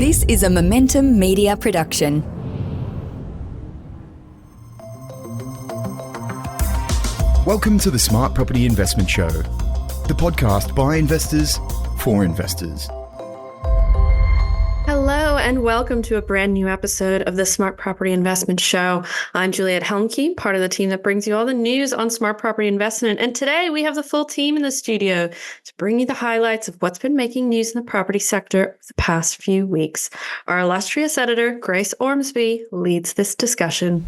This is a Momentum Media production. Welcome to the Smart Property Investment Show, the podcast by investors for investors. Hello and welcome to a brand new episode of the Smart Property Investment Show. I'm Juliette Helmke, part of the team that brings you all the news on smart property investment. And today we have the full team in the studio to bring you the highlights of what's been making news in the property sector the past few weeks. Our illustrious editor, Grace Ormsby, leads this discussion.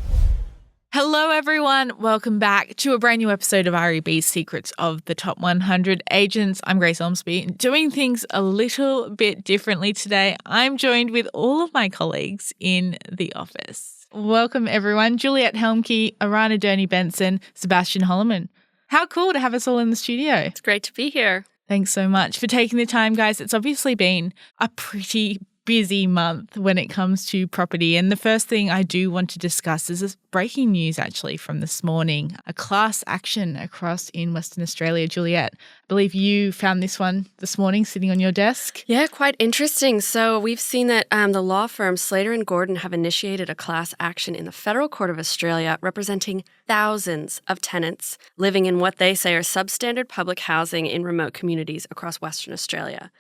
Hello, everyone. Welcome back to a brand new episode of REB's Secrets of the Top 100 Agents. I'm Grace Ormsby. Doing things a little bit differently today. I'm joined with all of my colleagues in the office. Welcome, everyone. Juliette Helmke, Arana Durney-Benson, Sebastian Holloman. How cool to have us all in the studio. It's great to be here. Thanks so much for taking the time, guys. It's obviously been a pretty busy month when it comes to property. And the first thing I do want to discuss is this breaking news actually from this morning, a class action across in Western Australia. Juliette, I believe you found this one this morning sitting on your desk. Yeah, quite interesting. So we've seen that the law firm Slater & Gordon have initiated a class action in the Federal Court of Australia representing thousands of tenants living in what they say are substandard public housing in remote communities across Western Australia.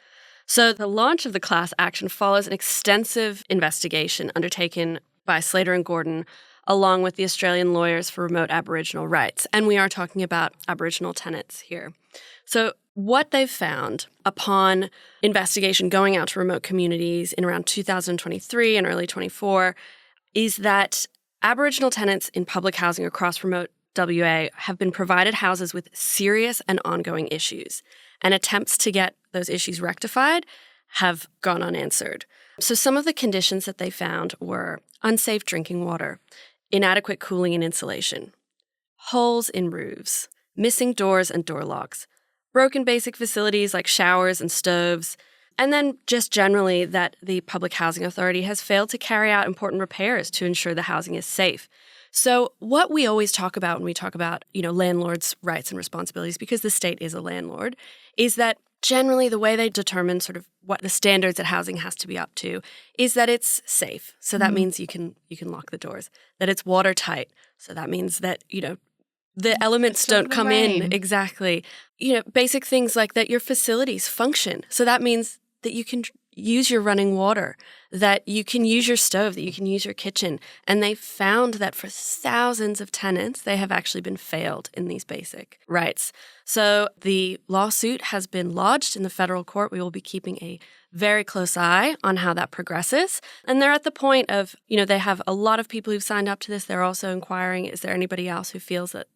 So the launch of the class action follows an extensive investigation undertaken by Slater & Gordon along with the Australian Lawyers for Remote Aboriginal Rights. And we are talking about Aboriginal tenants here. So what they've found upon investigation going out to remote communities in around 2023 and early 24 is that Aboriginal tenants in public housing across remote WA have been provided houses with serious and ongoing issues, and attempts to get those issues rectified have gone unanswered. So some of the conditions that they found were unsafe drinking water, inadequate cooling and insulation, holes in roofs, missing doors and door locks, broken basic facilities like showers and stoves, and then just generally that the Public Housing Authority has failed to carry out important repairs to ensure the housing is safe. So what we always talk about when we talk about, landlords' rights and responsibilities, because the state is a landlord, is that generally the way they determine sort of what the standards that housing has to be up to is that it's safe. So that means you can lock the doors, that it's watertight. So that means that, the elements don't come in. Exactly. Basic things like that your facilities function. So that means that you can use your running water, that you can use your stove, that you can use your kitchen. And they found that for thousands of tenants, they have actually been failed in these basic rights. So the lawsuit has been lodged in the federal court. We will be keeping a very close eye on how that progresses. And they're at the point of, they have a lot of people who've signed up to this. They're also inquiring, is there anybody else who feels that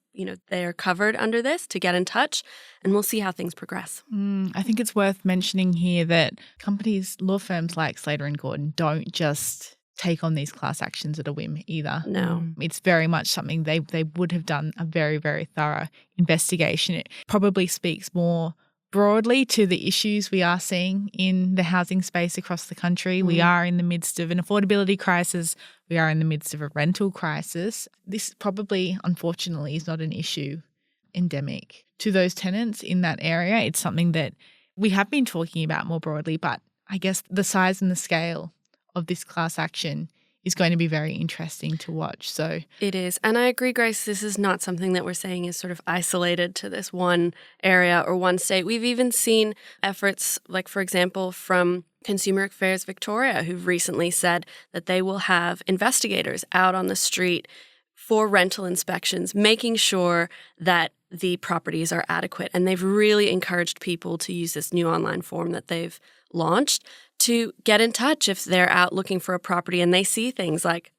they are covered under this, to get in touch, and we'll see how things progress. I think it's worth mentioning here that companies, law firms like Slater & Gordon don't just take on these class actions at a whim either. No. It's very much something they would have done a very, very thorough investigation. It probably speaks more broadly to the issues we are seeing in the housing space across the country. We are in the midst of an affordability crisis. We are in the midst of a rental crisis. This probably, unfortunately, is not an issue endemic to those tenants in that area. It's something that we have been talking about more broadly, but I guess the size and the scale of this class action is going to be very interesting to watch. So it is. And I agree, Grace, this is not something that we're saying is sort of isolated to this one area or one state. We've even seen efforts like, for example, from Consumer Affairs Victoria, who've recently said that they will have investigators out on the street for rental inspections, making sure that the properties are adequate. And they've really encouraged people to use this new online form that they've launched to get in touch if they're out looking for a property and they see things like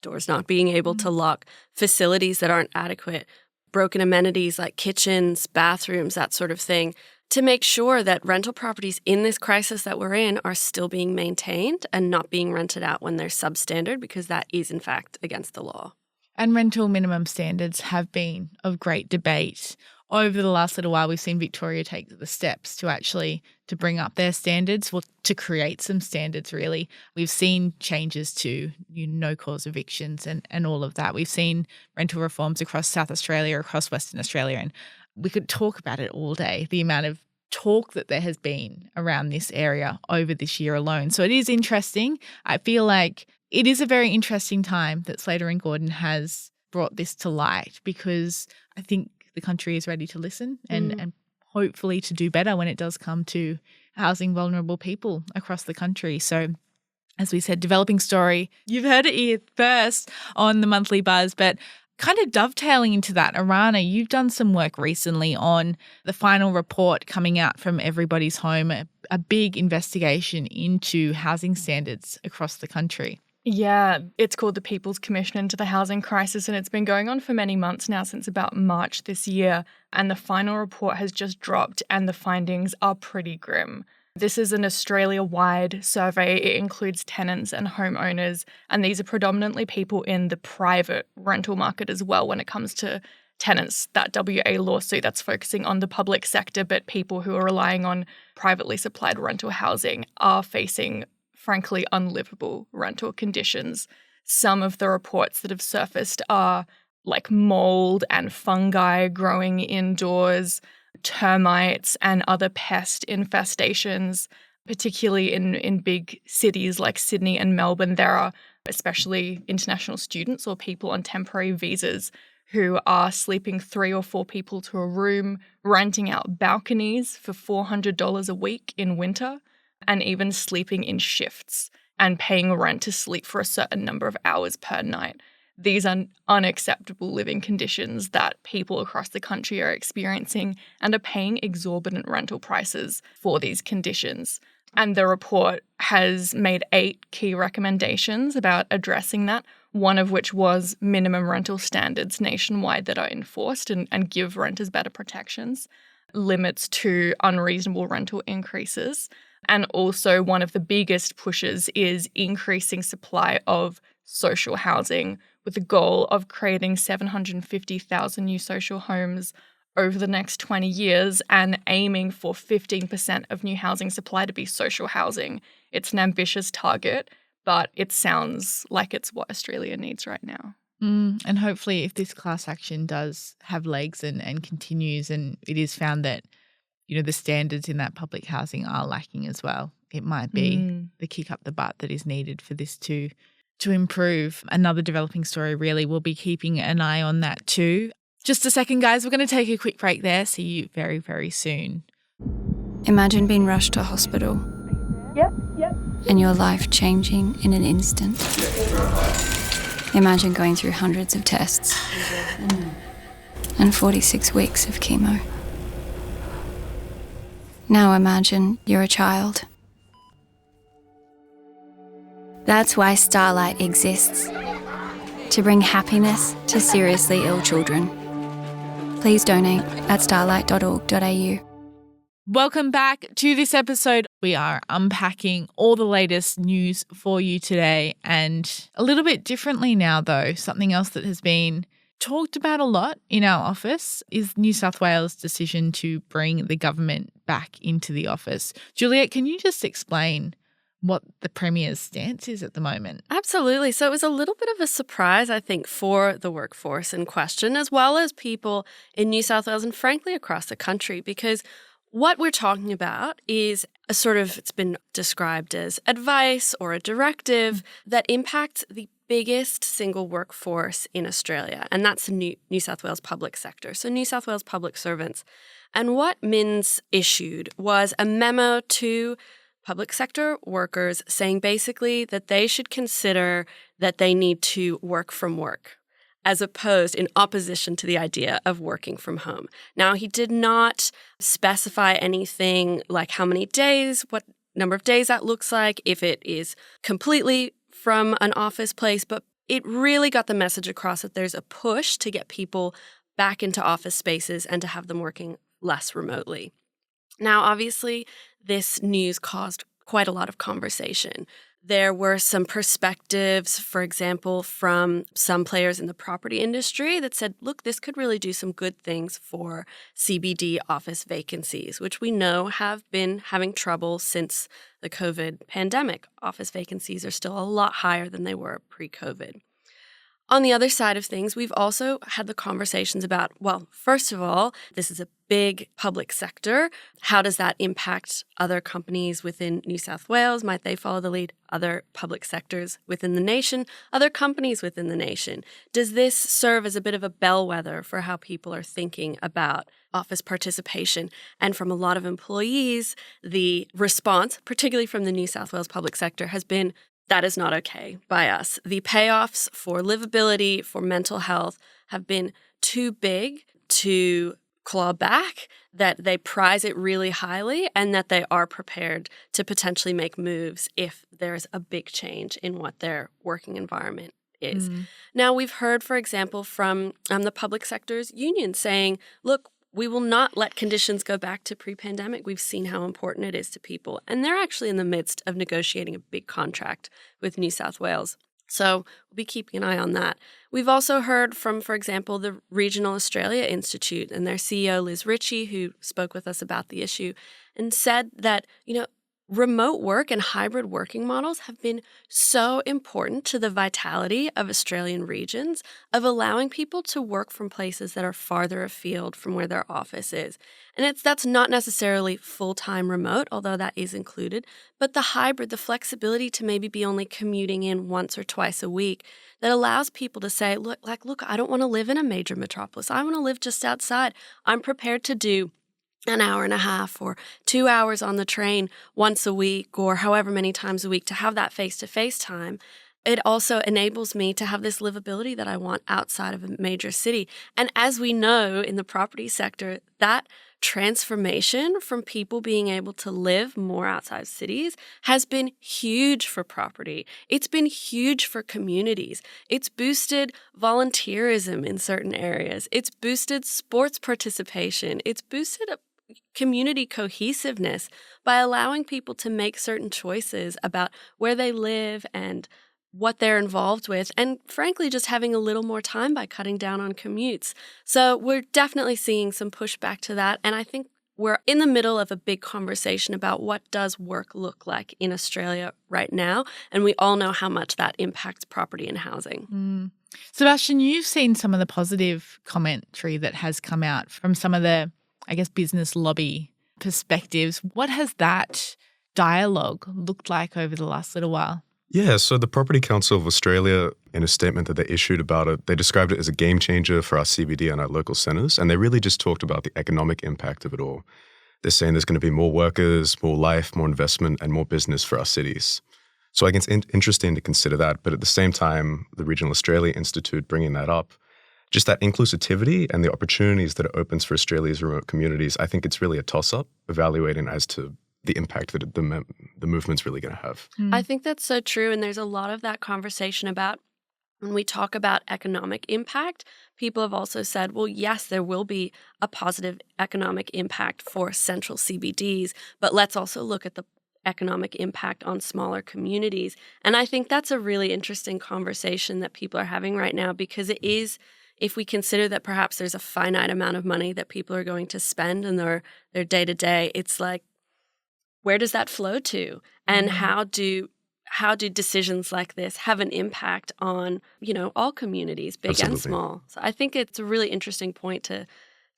doors not being able to lock, facilities that aren't adequate, broken amenities like kitchens, bathrooms, that sort of thing, to make sure that rental properties in this crisis that we're in are still being maintained and not being rented out when they're substandard, because that is, in fact, against the law. And rental minimum standards have been of great debate. Over the last little while, we've seen Victoria take the steps to bring up their standards, or to create some standards, really. We've seen changes to no-cause evictions and all of that. We've seen rental reforms across South Australia, across Western Australia, and we could talk about it all day, the amount of talk that there has been around this area over this year alone. So it is interesting. I feel like it is a very interesting time that Slater and Gordon has brought this to light, because I think the country is ready to listen and hopefully to do better when it does come to housing vulnerable people across the country. So as we said, developing story. You've heard it here first on the Monthly Buzz, but kind of dovetailing into that, Arana, you've done some work recently on the final report coming out from Everybody's Home, a big investigation into housing standards across the country. Yeah, it's called the People's Commission into the Housing Crisis, and it's been going on for many months now, since about March this year. And the final report has just dropped, and the findings are pretty grim. This is an Australia-wide survey. It includes tenants and homeowners, and these are predominantly people in the private rental market as well when it comes to tenants. That WA lawsuit that's focusing on the public sector, but people who are relying on privately supplied rental housing are facing frankly unlivable rental conditions. Some of the reports that have surfaced are like mold and fungi growing indoors, termites and other pest infestations, particularly in big cities like Sydney and Melbourne. There are especially international students or people on temporary visas who are sleeping 3 or 4 people to a room, renting out balconies for $400 a week in winter, and even sleeping in shifts and paying rent to sleep for a certain number of hours per night. These are unacceptable living conditions that people across the country are experiencing and are paying exorbitant rental prices for these conditions. And the report has made 8 key recommendations about addressing that, one of which was minimum rental standards nationwide that are enforced and give renters better protections, limits to unreasonable rental increases. And also one of the biggest pushes is increasing supply of social housing, with the goal of creating 750,000 new social homes over the next 20 years and aiming for 15% of new housing supply to be social housing. It's an ambitious target, but it sounds like it's what Australia needs right now. And hopefully if this class action does have legs and continues, and it is found that, you know, the standards in that public housing are lacking as well, it might be the kick up the butt that is needed for this to improve. Another developing story, really. We'll be keeping an eye on that too. Just a second, guys. We're going to take a quick break there. See you very, very soon. Imagine being rushed to hospital. Yep. And your life changing in an instant. Imagine going through hundreds of tests and 46 weeks of chemo. Now imagine you're a child. That's why Starlight exists, to bring happiness to seriously ill children. Please donate at starlight.org.au. Welcome back to this episode. We are unpacking all the latest news for you today, and a little bit differently now though. Something else that has been talked about a lot in our office is New South Wales' decision to bring the government back into the office. Juliet, can you just explain what the Premier's stance is at the moment? Absolutely. So it was a little bit of a surprise, I think, for the workforce in question, as well as people in New South Wales and frankly across the country, because what we're talking about is a sort of, it's been described as advice or a directive that impacts the biggest single workforce in Australia, and that's the New South Wales public sector, so New South Wales public servants. And what MINS issued was a memo to public sector workers saying basically that they should consider that they need to work from work, as opposed in opposition to the idea of working from home. Now, he did not specify anything like how many days, what number of days that looks like, if it is completely from an office place, but it really got the message across that there's a push to get people back into office spaces and to have them working less remotely. Now, obviously, this news caused quite a lot of conversation. There were some perspectives, for example, from some players in the property industry that said, look, this could really do some good things for CBD office vacancies, which we know have been having trouble since the COVID pandemic. Office vacancies are still a lot higher than they were pre-COVID. On the other side of things, we've also had the conversations about, well, first of all, this is a big public sector. How does that impact other companies within New South Wales? Might they follow the lead? Other public sectors within the nation, other companies within the nation? Does this serve as a bit of a bellwether for how people are thinking about office participation? And from a lot of employees, the response, particularly from the New South Wales public sector, has been, that is not okay by us. The payoffs for livability, for mental health have been too big to claw back, that they prize it really highly, and that they are prepared to potentially make moves if there's a big change in what their working environment is. Now, we've heard, for example, from the public sector's union saying, look, we will not let conditions go back to pre-pandemic. We've seen how important it is to people. And they're actually in the midst of negotiating a big contract with New South Wales. So we'll be keeping an eye on that. We've also heard from, for example, the Regional Australia Institute and their CEO, Liz Ritchie, who spoke with us about the issue and said that, remote work and hybrid working models have been so important to the vitality of Australian regions, of allowing people to work from places that are farther afield from where their office is. And that's not necessarily full-time remote, although that is included, but the hybrid, the flexibility to maybe be only commuting in once or twice a week, that allows people to say, look, I don't want to live in a major metropolis. I want to live just outside. I'm prepared to do an hour and a half or 2 hours on the train once a week or however many times a week to have that face-to-face time. It also enables me to have this livability that I want outside of a major city. And as we know in the property sector, that transformation from people being able to live more outside cities has been huge for property. It's been huge for communities. It's boosted volunteerism in certain areas. It's boosted sports participation. It's boosted community cohesiveness by allowing people to make certain choices about where they live and what they're involved with, and frankly, just having a little more time by cutting down on commutes. So we're definitely seeing some pushback to that, and I think we're in the middle of a big conversation about what does work look like in Australia right now, and we all know how much that impacts property and housing. Sebastian, you've seen some of the positive commentary that has come out from some of the, business lobby perspectives. What has that dialogue looked like over the last little while? Yeah, so the Property Council of Australia, in a statement that they issued about it, they described it as a game changer for our CBD and our local centres, and they really just talked about the economic impact of it all. They're saying there's going to be more workers, more life, more investment, and more business for our cities. So I think it's interesting to consider that, but at the same time, the Regional Australia Institute bringing that up, just that inclusivity and the opportunities that it opens for Australia's remote communities, I think it's really a toss-up, evaluating as to the impact that the movement's really going to have. I think that's so true, and there's a lot of that conversation about when we talk about economic impact. People have also said, well, yes, there will be a positive economic impact for central CBDs, but let's also look at the economic impact on smaller communities. And I think that's a really interesting conversation that people are having right now, because it is, if we consider that perhaps there's a finite amount of money that people are going to spend in their day-to-day, it's like, where does that flow to? And how do decisions like this have an impact on, all communities, big Absolutely. and small? So I think it's a really interesting point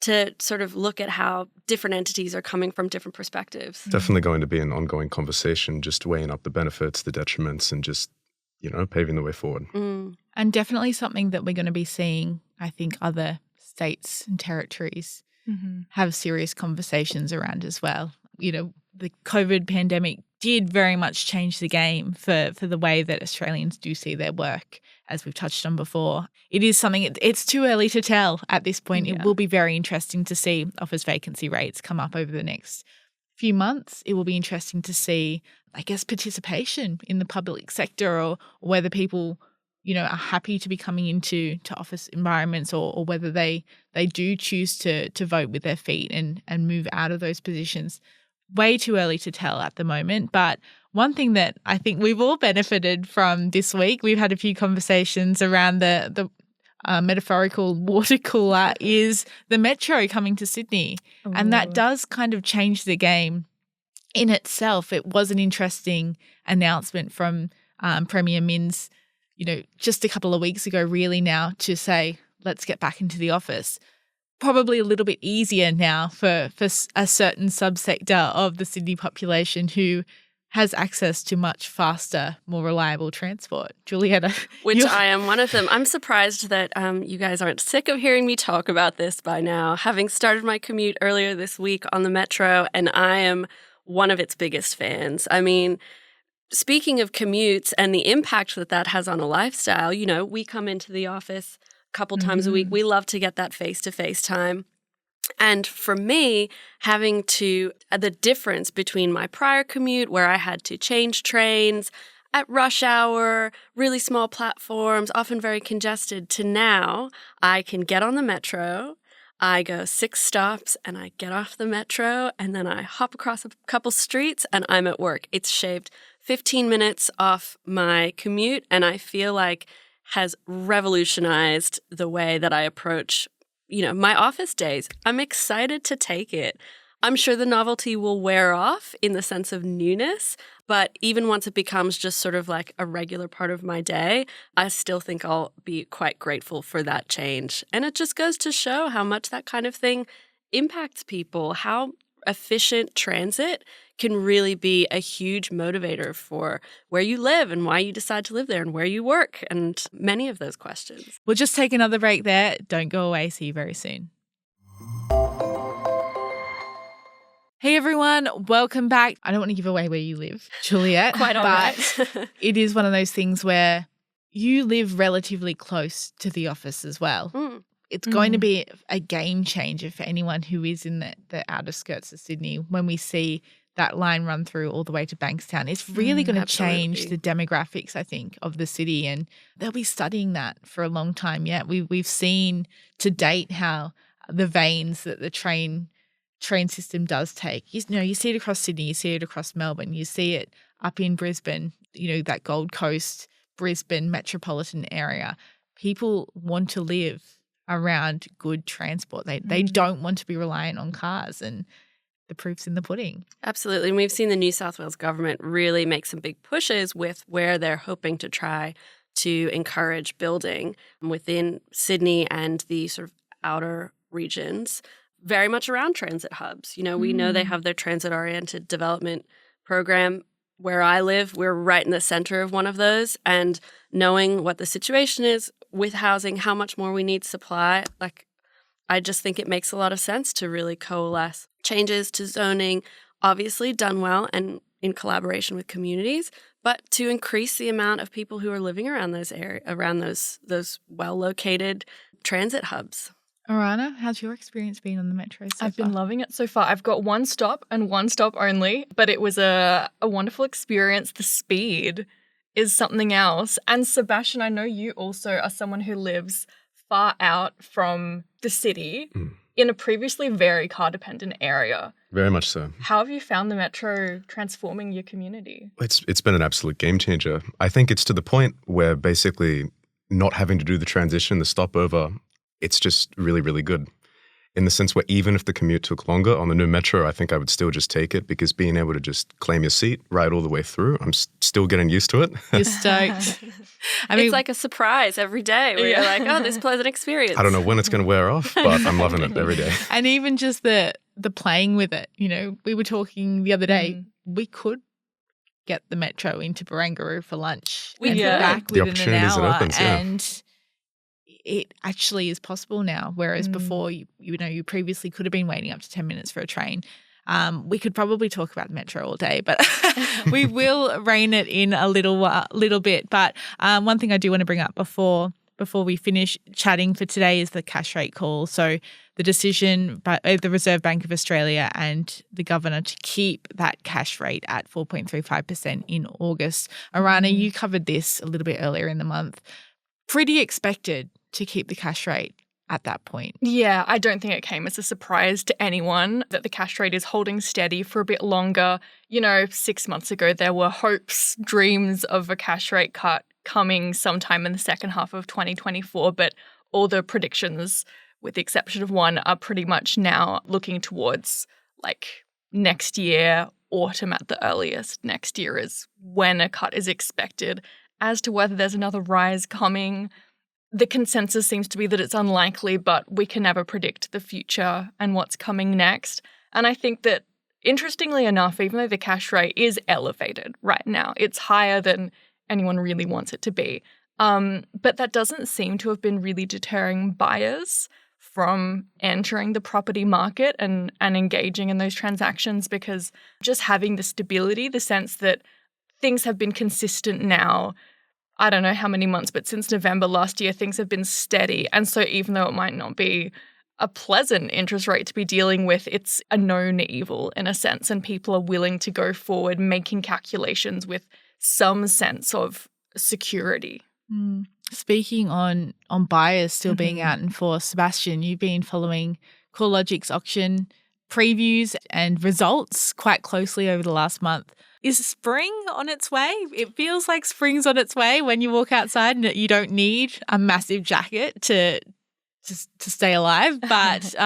to sort of look at how different entities are coming from different perspectives. Definitely going to be an ongoing conversation, just weighing up the benefits, the detriments, and just, paving the way forward. And definitely something that we're going to be seeing, I think, other states and territories have serious conversations around as well. The COVID pandemic did very much change the game for the way that Australians do see their work, as we've touched on before. It is something, it's too early to tell at this point. Yeah. It will be very interesting to see office vacancy rates come up over the next few months. It will be interesting to see, participation in the public sector, or whether people, are happy to be coming into office environments, or whether they do choose to vote with their feet and move out of those positions. Way too early to tell at the moment. But one thing that I think we've all benefited from this week, we've had a few conversations around the metaphorical water cooler, is the metro coming to Sydney. Ooh. And that does kind of change the game in itself. It was an interesting announcement from Premier Minns, just a couple of weeks ago, really now, to say, let's get back into the office. probably a little bit easier now for a certain subsector of the Sydney population who has access to much faster, more reliable transport. Julietta. Which I am one of them. I'm surprised that you guys aren't sick of hearing me talk about this by now, having started my commute earlier this week on the Metro, and I am one of its biggest fans. I mean, speaking of commutes and the impact that that has on a lifestyle, you know, we come into the office a couple times a week. We love to get that face-to-face time. And for me, having to, the difference between my prior commute where I had to change trains at rush hour, really small platforms, often very congested, to now I can get on the Metro, I go 6 stops and I get off the Metro and then I hop across a couple streets and I'm at work. It's shaved 15 minutes off my commute and I feel like has revolutionized the way that I approach, you know, my office days. I'm excited to take it. I'm sure the novelty will wear off in the sense of newness, but even once it becomes just sort of like a regular part of my day, I still think I'll be quite grateful for that change. And it just goes to show how much that kind of thing impacts people, how efficient transit can really be a huge motivator for where you live and why you decide to live there and where you work and many of those questions. We'll just take another break there. Don't go away. See you very soon. Hey everyone, welcome back. I don't want to give away where you live, Juliet. Quite all but right. It is one of those things where you live relatively close to the office as well. It's going to be a game changer for anyone who is in the outer skirts of Sydney when we see that line run through all the way to Bankstown. It's really going to change the demographics, I think, of the city, and they'll be studying that for a long time yet. We've seen to date how the veins that the train system does take. You know, you see it across Sydney, you see it across Melbourne, you see it up in Brisbane, you know, that Gold Coast, Brisbane metropolitan area. People want to live around good transport. They don't want to be reliant on cars, and the proof's in the pudding. Absolutely. And we've seen the New South Wales government really make some big pushes with where they're hoping to try to encourage building within Sydney and the sort of outer regions, very much around transit hubs. You know, we know they have their transit-oriented development program. Where I live, we're right in the center of one of those. And knowing what the situation is with housing, how much more we need supply, like, I just think it makes a lot of sense to really coalesce changes to zoning, obviously done well and in collaboration with communities, but to increase the amount of people who are living around those well-located transit hubs. Arana, how's your experience been on the Metro so I've far? been loving it so far. I've got one stop and one stop only, but it was a wonderful experience. The speed is something else. And Sebastian, I know you also are someone who lives far out from the city in a previously very car-dependent area. Very much so. How have you found the Metro transforming your community? It's been an absolute game changer. I think it's to the point where basically not having to do the transition, the stopover, it's just really, really good. In the sense where even if the commute took longer on the new Metro, I think I would still just take it because being able to just claim your seat right all the way through, I'm still getting used to it. You're stoked. I mean, It's like a surprise every day where you're like, oh, this pleasant experience. I don't know when it's going to wear off, but I'm loving it every day. and even just the playing with it, you know, we were talking the other day, we could get the Metro into Barangaroo for lunch and back The within an opportunities it hour. opens, yeah. And it actually is possible now, whereas before, you previously could have been waiting up to 10 minutes for a train. We could probably talk about the Metro all day, but we will rein it in a little bit. But one thing I do want to bring up before we finish chatting for today is the cash rate call. So the decision by the Reserve Bank of Australia and the governor to keep that cash rate at 4.35% in August. Arana, you covered this a little bit earlier in the month. Pretty expected to keep the cash rate at that point. Yeah, I don't think it came as a surprise to anyone that the cash rate is holding steady for a bit longer. You know, 6 months ago, there were hopes, dreams of a cash rate cut coming sometime in the second half of 2024, but all the predictions, with the exception of one, are pretty much now looking towards like next year, autumn at the earliest. Next year is when a cut is expected. As to whether there's another rise coming, the consensus seems to be that it's unlikely, but we can never predict the future and what's coming next. And I think that, interestingly enough, even though the cash rate is elevated right now, it's higher than anyone really wants it to be. But that doesn't seem to have been really deterring buyers from entering the property market and engaging in those transactions, because just having the stability, the sense that things have been consistent now, I don't know how many months, but since November last year, things have been steady. And so even though it might not be a pleasant interest rate to be dealing with, it's a known evil in a sense, and people are willing to go forward making calculations with some sense of security. Speaking on buyers still being out in force, Sebastian, you've been following CoreLogic's auction previews and results quite closely over the last month. Is spring on its way? It feels like spring's on its way when you walk outside and you don't need a massive jacket to stay alive. But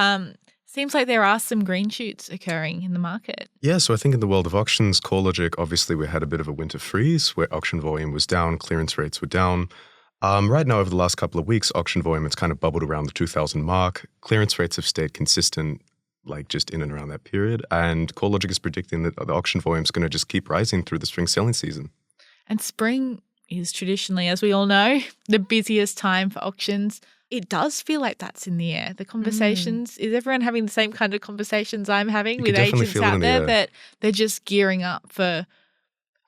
seems like there are some green shoots occurring in the market. Yeah, so I think in the world of auctions, CoreLogic, obviously we had a bit of a winter freeze where auction volume was down, clearance rates were down. Right now, over the last couple of weeks, auction volume has kind of bubbled around the 2,000 mark. Clearance rates have stayed consistent, like just in and around that period. And CoreLogic is predicting that the auction volume is going to just keep rising through the spring selling season. And spring is traditionally, as we all know, the busiest time for auctions. It does feel like that's in the air. The conversations, is everyone having the same kind of conversations I'm having with agents out there that they're just gearing up for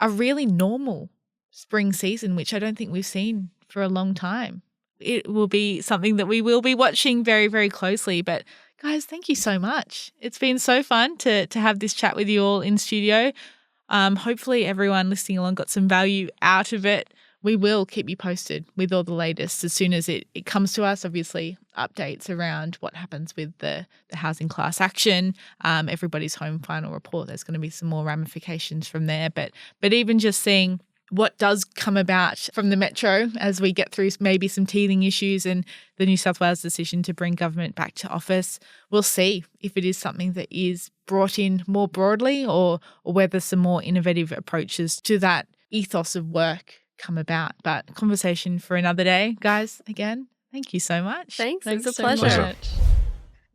a really normal spring season, which I don't think we've seen for a long time. It will be something that we will be watching very, very closely. But guys, thank you so much. It's been so fun to have this chat with you all in studio. Hopefully everyone listening along got some value out of it. We will keep you posted with all the latest as soon as it comes to us. Obviously, updates around what happens with the housing class action, everybody's home final report. There's going to be some more ramifications from there. But even just seeing what does come about from the Metro as we get through maybe some teething issues and the New South Wales decision to bring government back to office, we'll see if it is something that is brought in more broadly or whether some more innovative approaches to that ethos of work come about. But conversation for another day. Guys, again, thank you so much. Thanks. It's a so pleasure. much.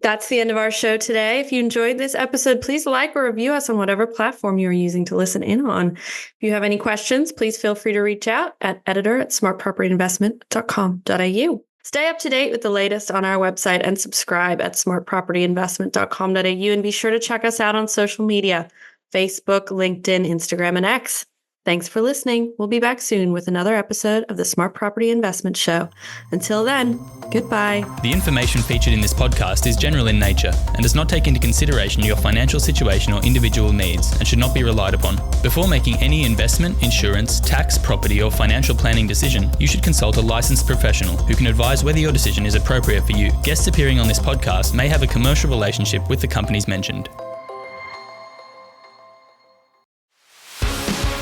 That's the end of our show today. If you enjoyed this episode, please like or review us on whatever platform you're using to listen in on. If you have any questions, please feel free to reach out at editor@smartpropertyinvestment.com.au. Stay up to date with the latest on our website and subscribe at smartpropertyinvestment.com.au, and be sure to check us out on social media, Facebook, LinkedIn, Instagram, and X. Thanks for listening. We'll be back soon with another episode of the Smart Property Investment Show. Until then, goodbye. The information featured in this podcast is general in nature and does not take into consideration your financial situation or individual needs and should not be relied upon. Before making any investment, insurance, tax, property, or financial planning decision, you should consult a licensed professional who can advise whether your decision is appropriate for you. Guests appearing on this podcast may have a commercial relationship with the companies mentioned.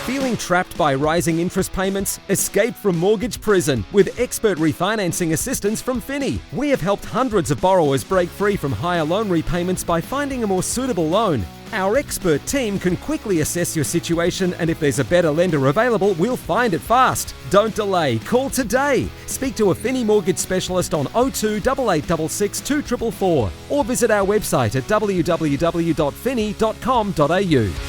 Feeling trapped by rising interest payments? Escape from mortgage prison with expert refinancing assistance from Finny. We have helped hundreds of borrowers break free from higher loan repayments by finding a more suitable loan. Our expert team can quickly assess your situation, and if there's a better lender available, we'll find it fast. Don't delay. Call today. Speak to a Finny mortgage specialist on 02 8866 2444 or visit our website at www.finny.com.au.